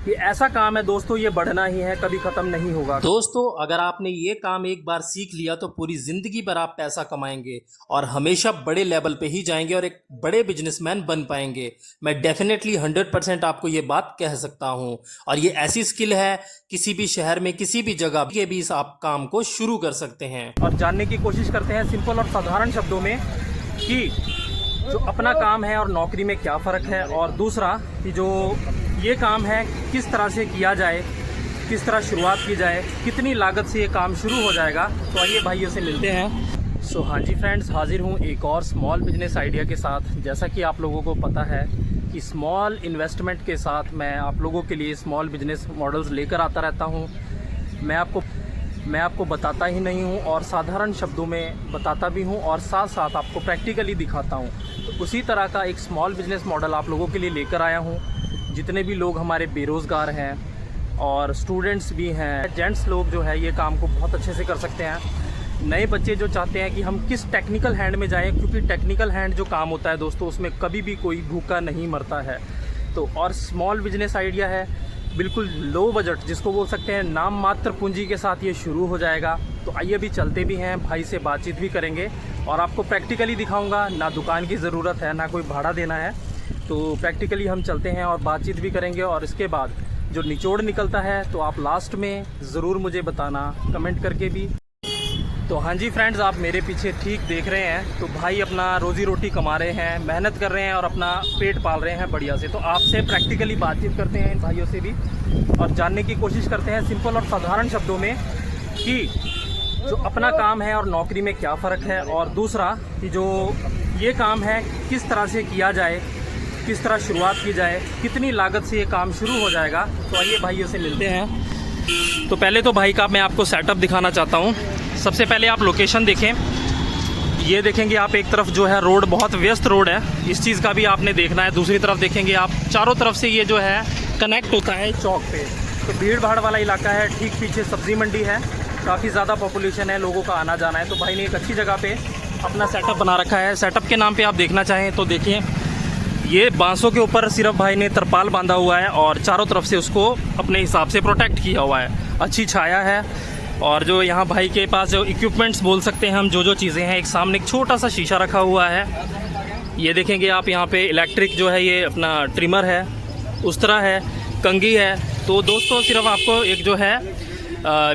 ये ऐसा काम है दोस्तों, ये बढ़ना ही है, कभी ख़त्म नहीं होगा। दोस्तों अगर आपने ये काम एक बार सीख लिया तो पूरी ज़िंदगी भर आप पैसा कमाएंगे और हमेशा बड़े लेवल पे ही जाएंगे और एक बड़े बिजनेसमैन बन पाएंगे। मैं डेफिनेटली 100% आपको ये बात कह सकता हूँ। और ये ऐसी स्किल है, किसी भी शहर में किसी भी जगह के भी आप काम को शुरू कर सकते हैं। और जानने की कोशिश करते हैं सिंपल और साधारण शब्दों में कि जो अपना काम है और नौकरी में क्या फ़र्क है, और दूसरा कि जो ये काम है किस तरह से किया जाए, किस तरह शुरुआत की जाए, कितनी लागत से ये काम शुरू हो जाएगा। तो आइए भाइयों से मिलते हैं। सो हाँ जी फ्रेंड्स, हाजिर हूँ एक और स्मॉल बिजनेस आइडिया के साथ। जैसा कि आप लोगों को पता है कि स्मॉल इन्वेस्टमेंट के साथ मैं आप लोगों के लिए स्मॉल बिजनेस मॉडल्स लेकर आता रहता हूँ। मैं आपको बताता ही नहीं हूँ और साधारण शब्दों में बताता भी हूँ और साथ साथ आपको प्रैक्टिकली दिखाता हूँ। तो उसी तरह का एक स्मॉल बिजनेस मॉडल आप लोगों के लिए लेकर आया हूँ। जितने भी लोग हमारे बेरोज़गार हैं और स्टूडेंट्स भी हैं, जेंट्स लोग जो है ये काम को बहुत अच्छे से कर सकते हैं। नए बच्चे जो चाहते हैं कि हम किस टेक्निकल हैंड में जाएं, क्योंकि टेक्निकल हैंड जो काम होता है दोस्तों उसमें कभी भी कोई भूखा नहीं मरता है। तो और स्मॉल बिजनेस आइडिया है, बिल्कुल लो बजट जिसको बोल सकते हैं, नाम मात्र पूंजी के साथ ये शुरू हो जाएगा। तो आइए अभी चलते भी हैं, भाई से बातचीत भी करेंगे और आपको प्रैक्टिकली दिखाऊंगा। ना दुकान की ज़रूरत है, ना कोई भाड़ा देना है। तो प्रैक्टिकली हम चलते हैं और बातचीत भी करेंगे और इसके बाद जो निचोड़ निकलता है तो आप लास्ट में ज़रूर मुझे बताना कमेंट करके भी। तो हाँ जी फ्रेंड्स, आप मेरे पीछे ठीक देख रहे हैं तो भाई अपना रोज़ी रोटी कमा रहे हैं, मेहनत कर रहे हैं और अपना पेट पाल रहे हैं बढ़िया से। तो आपसे प्रैक्टिकली बातचीत करते हैं इन भाइयों से भी और जानने की कोशिश करते हैं सिंपल और साधारण शब्दों में कि जो अपना काम है और नौकरी में क्या फ़र्क है, और दूसरा कि जो ये काम है किस तरह से किया जाए, किस तरह शुरुआत की जाए, कितनी लागत से ये काम शुरू हो जाएगा। तो आइए भाइयों से मिलते हैं। तो पहले तो भाई का मैं आपको सेटअप दिखाना चाहता हूँ। सबसे पहले आप लोकेशन देखें, ये देखेंगे आप एक तरफ जो है रोड बहुत व्यस्त रोड है, इस चीज़ का भी आपने देखना है। दूसरी तरफ देखेंगे आप, चारों तरफ से ये जो है कनेक्ट होता है चौक पे। तो भीड़ भाड़ वाला इलाका है, ठीक पीछे सब्ज़ी मंडी है, काफ़ी ज़्यादा पॉपुलेशन है, लोगों का आना जाना है। तो भाई ने एक अच्छी जगह पे अपना सेटअप बना रखा है। सेटअप के नाम पे आप देखना चाहें तो देखिए, ये बांसों के ऊपर सिर्फ भाई ने तरपाल बांधा हुआ है और चारों तरफ से उसको अपने हिसाब से प्रोटेक्ट किया हुआ है। अच्छी छाया है। और जो यहाँ भाई के पास जो इक्विपमेंट्स बोल सकते हैं हम, जो चीज़ें हैं, एक सामने एक छोटा सा शीशा रखा हुआ है। ये देखेंगे आप यहाँ पे इलेक्ट्रिक जो है ये अपना ट्रिमर है, उस तरह है, कंघी है। तो दोस्तों सिर्फ आपको एक जो है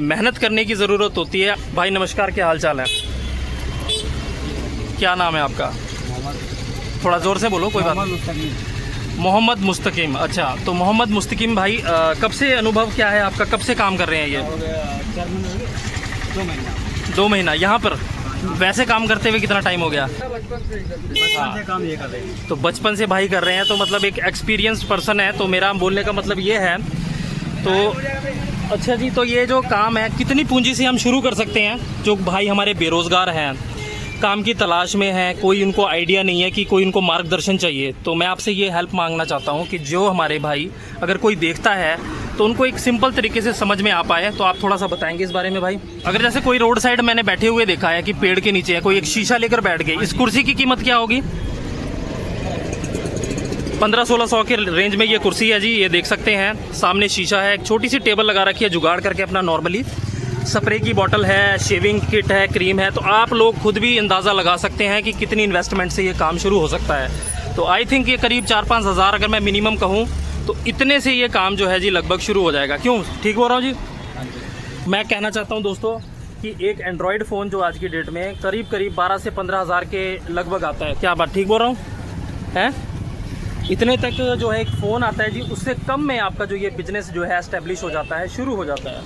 मेहनत करने की ज़रूरत होती है। भाई नमस्कार, क्या हाल चाल है? क्या नाम है आपका? थोड़ा ज़ोर से बोलो, कोई बात नहीं। मोहम्मद मुस्तकीम। अच्छा, तो मोहम्मद मुस्तकीम भाई कब से अनुभव क्या है आपका, कब से काम कर रहे हैं ये? 2 महीना। यहाँ पर वैसे काम करते हुए कितना टाइम हो गया? बचपन से काम ये कर रहे हैं। तो बचपन से भाई कर रहे हैं, तो मतलब एक एक्सपीरियंस्ड पर्सन है। तो मेरा बोलने का मतलब ये है। तो अच्छा जी, तो ये जो काम है कितनी पूंजी से हम शुरू कर सकते हैं? जो भाई हमारे बेरोज़गार हैं, काम की तलाश में है, कोई उनको आइडिया नहीं है, कि कोई उनको मार्गदर्शन चाहिए, तो मैं आपसे ये हेल्प मांगना चाहता हूँ कि जो हमारे भाई अगर कोई देखता है तो उनको एक सिंपल तरीके से समझ में आ पाए। तो आप थोड़ा सा बताएंगे इस बारे में भाई? अगर जैसे कोई रोड साइड मैंने बैठे हुए देखा है कि पेड़ के नीचे है, कोई एक शीशा लेकर बैठ गए, इस कुर्सी की कीमत क्या होगी? 1500-1600 के रेंज में ये कुर्सी है जी। ये देख सकते हैं, सामने शीशा है, एक छोटी सी टेबल लगा रखी है जुगाड़ करके अपना। नॉर्मली स्प्रे की बोतल है, शेविंग किट है, क्रीम है। तो आप लोग खुद भी अंदाज़ा लगा सकते हैं कि कितनी इन्वेस्टमेंट से ये काम शुरू हो सकता है। तो आई थिंक ये करीब 4-5 हज़ार अगर मैं मिनिमम कहूँ तो इतने से ये काम जो है जी लगभग शुरू हो जाएगा। क्यों, ठीक बोल रहा हूँ जी? मैं कहना चाहता हूँ दोस्तों कि एक एंड्रॉयड फ़ोन जो आज की डेट में करीब 12 से 15 हज़ार के लगभग आता है। क्या बात ठीक बोल रहा हूँ? हैं, इतने तक जो है एक फ़ोन आता है जी, उससे कम में आपका जो ये बिज़नेस जो है एस्टेब्लिश हो जाता है, शुरू हो जाता है।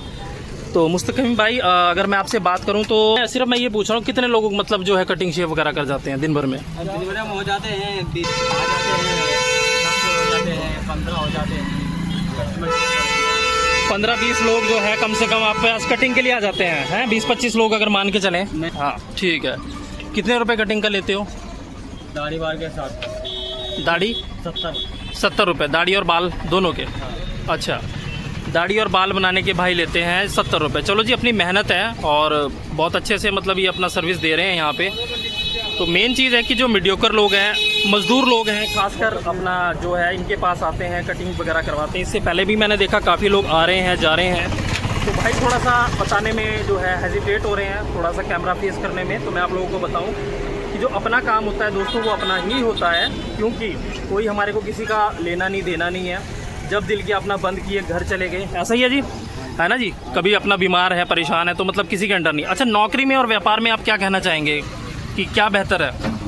तो मुस्तकीम भाई अगर मैं आपसे बात करूं तो सिर्फ मैं ये पूछ रहा हूँ कितने लोग मतलब जो है कटिंग शेव वगैरह कर जाते हैं दिन भर में? दिन भर में हो जाते हैं 20 आ जाते हैं, 10 हो जाते हैं, 15 हो जाते हैं। 15-20 लोग जो है कम से कम आप पास कटिंग के लिए आ जाते हैं 20-25 लोग अगर मान के चलें। हाँ ठीक है। कितने रुपए कटिंग का लेते हो? दाढ़ी बाल के साथ दाढ़ी 70 रुपये, दाढ़ी और बाल दोनों के? अच्छा, दाढ़ी और बाल बनाने के भाई लेते हैं 70 रुपये। चलो जी, अपनी मेहनत है और बहुत अच्छे से मतलब ये अपना सर्विस दे रहे हैं यहाँ पे। तो मेन चीज़ है कि जो मीडियोकर लोग हैं मज़दूर लोग हैं, खासकर अपना जो है इनके पास आते हैं, कटिंग वगैरह करवाते हैं। इससे पहले भी मैंने देखा काफ़ी लोग आ रहे हैं, जा रहे हैं। तो भाई थोड़ा सा बताने में जो है हेजिटेट हो रहे हैं, थोड़ा सा कैमरा फेस करने में। तो मैं आप लोगों को बताऊं कि जो अपना काम होता है दोस्तों, वो अपना ही होता है, क्योंकि कोई हमारे को किसी का लेना नहीं देना नहीं है। जब दिल किया अपना बंद किए, घर चले गए, ऐसा ही है जी, है ना जी। कभी अपना बीमार है, परेशान है, तो मतलब किसी के अंडर नहीं। अच्छा, नौकरी में और व्यापार में आप क्या कहना चाहेंगे कि क्या बेहतर है?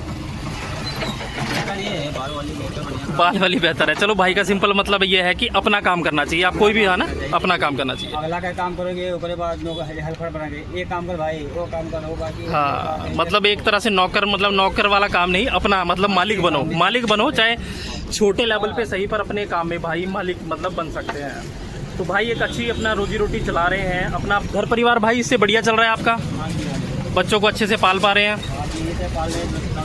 ये है बाल वाली बेहतर है। चलो भाई का सिंपल मतलब ये है कि अपना काम करना चाहिए। आप कोई भी है ना, अपना काम करना चाहिए। अगला का काम करोगे, उसके बाद लोग हेल्पर बनाएंगे, ये काम कर भाई, वो काम कर, वो बाकी। हाँ, मतलब एक तरह से नौकर, मतलब नौकर वाला काम नहीं, अपना मतलब मालिक बनो, मालिक बनो, चाहे छोटे लेवल पे सही, पर अपने काम में भाई मालिक मतलब बन सकते हैं। तो भाई एक अच्छी अपना रोजी रोटी चला रहे हैं, अपना घर परिवार भाई इससे बढ़िया चल रहा है आपका? बच्चों को अच्छे से पाल पा रहे हैं?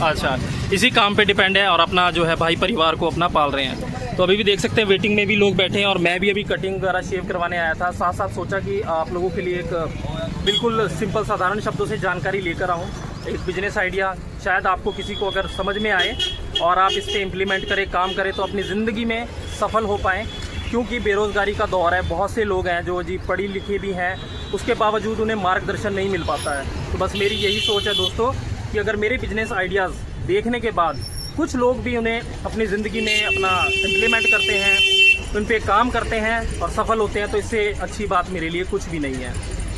अच्छा, इसी काम पे डिपेंड है और अपना जो है भाई परिवार को अपना पाल रहे हैं। तो अभी भी देख सकते हैं वेटिंग में भी लोग बैठे हैं और मैं भी अभी कटिंग वगैरह शेव करवाने आया था। साथ साथ सोचा कि आप लोगों के लिए एक बिल्कुल सिंपल साधारण शब्दों से जानकारी लेकर आऊँ, एक बिजनेस आइडिया। शायद आपको किसी को अगर समझ में आए और आप इस पर इम्प्लीमेंट करें, काम करें, तो अपनी ज़िंदगी में सफल हो पाएँ। क्योंकि बेरोज़गारी का दौर है, बहुत से लोग हैं जो जी पढ़ी लिखे भी हैं, उसके बावजूद उन्हें मार्गदर्शन नहीं मिल पाता है। तो बस मेरी यही सोच है दोस्तों कि अगर मेरे बिजनेस आइडियाज़ देखने के बाद कुछ लोग भी उन्हें अपनी ज़िंदगी में अपना इम्प्लीमेंट करते हैं, उन पे काम करते हैं और सफल होते हैं, तो इससे अच्छी बात मेरे लिए कुछ भी नहीं है।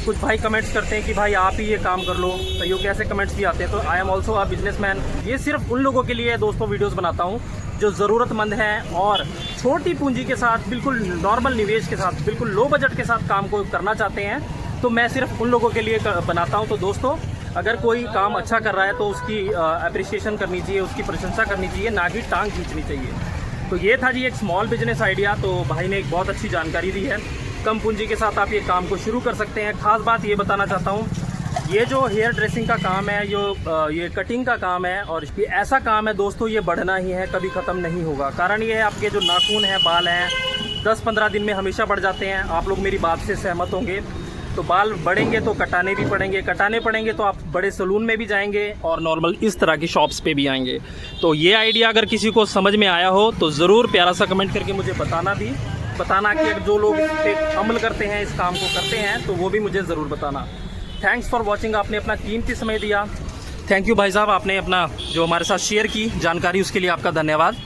कुछ भाई कमेंट्स करते हैं कि भाई आप ही ये काम कर लो, तो ये कैसे कमेंट्स भी आते हैं। तो I am also a businessman. ये सिर्फ उन लोगों के लिए दोस्तों वीडियोज़ बनाता हूँ जो ज़रूरतमंद हैं और छोटी पूंजी के साथ, बिल्कुल नॉर्मल निवेश के साथ, बिल्कुल लो बजट के साथ काम को करना चाहते हैं। तो मैं सिर्फ उन लोगों के लिए बनाता हूं। तो दोस्तों, अगर कोई काम अच्छा कर रहा है तो उसकी अप्रिसिएशन करनी चाहिए, उसकी प्रशंसा करनी चाहिए, ना कि टांग खींचनी चाहिए। तो ये था जी एक स्मॉल बिजनेस आइडिया। तो भाई ने एक बहुत अच्छी जानकारी दी है। कम पूंजी के साथ आप ये काम को शुरू कर सकते हैं। ख़ास बात ये बताना चाहता हूँ, ये जो हेयर ड्रेसिंग का काम है, ये कटिंग का काम है, और ये ऐसा काम है दोस्तों, ये बढ़ना ही है, कभी ख़त्म नहीं होगा। कारण ये है, आपके जो नाखून हैं, बाल हैं, 10-15 दिन में हमेशा बढ़ जाते हैं। आप लोग मेरी बात से सहमत होंगे। तो बाल बढ़ेंगे तो कटाने भी पड़ेंगे, कटाने पड़ेंगे तो आप बड़े सैलून में भी जाएंगे और नॉर्मल इस तरह की शॉप्स पे भी आएंगे। तो ये आइडिया अगर किसी को समझ में आया हो तो ज़रूर प्यारा सा कमेंट करके मुझे बताना कि जो लोग इस पर अमल करते हैं, इस काम को करते हैं, तो वो भी मुझे ज़रूर बताना। Thanks for watching. आपने अपना कीमती समय दिया। थैंक यू भाई साहब, आपने अपना जो हमारे साथ शेयर की जानकारी, उसके लिए आपका धन्यवाद।